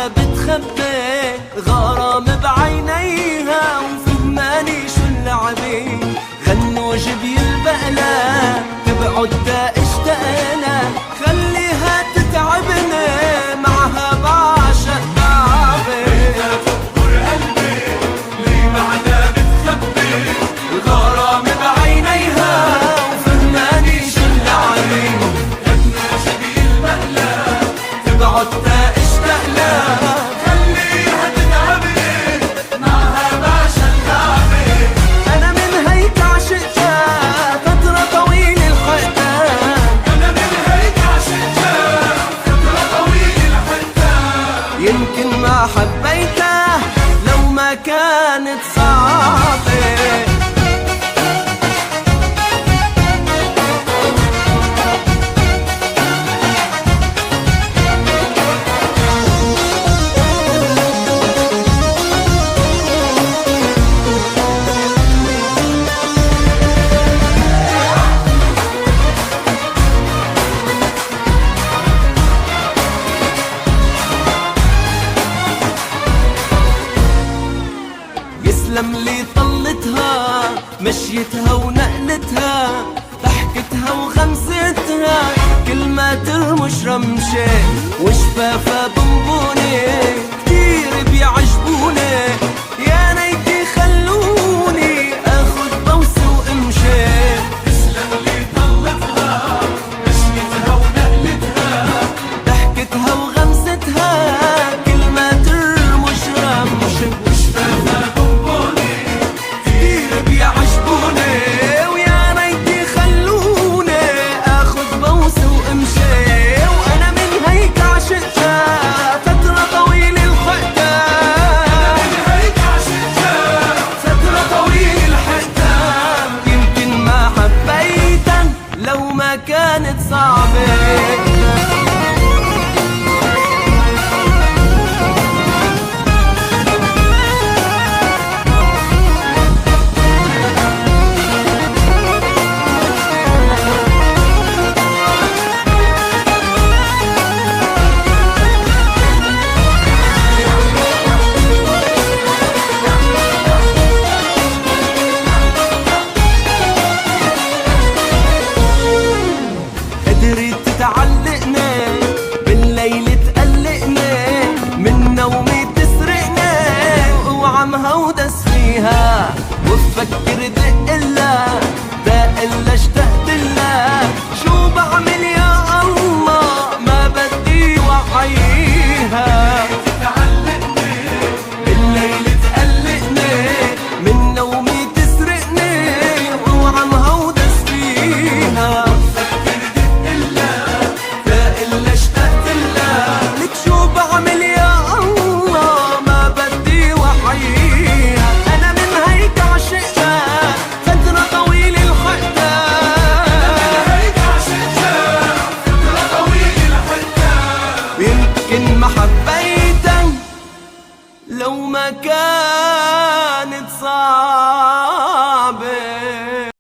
بعدها بتخبي غرام بعينيها وفهماني شو اللعبي. غنوا جبي البقلة تبعد تا اشتقنا، خليها تتعبني معها بعشق تعبي. تكبر قلبي ليه بعدها بتخبي غرام بعينيها وفهماني شو اللعبي. غنوا جبي البقلة تبعد تا اشتقنا، خليها تتعبني معها بعشق تعبي. انا من هيك عشقتها فترة طويلة الحقتها، انا من هيك عشقتها فترة طويلة الحقتها. يمكن ما حبيتها لو ما كانت صعبة. يسلم لي طلتها مشيتها ونقلتها، ضحكتها وغمستها كل ما ترمش رمشة، وشفافها بنبونة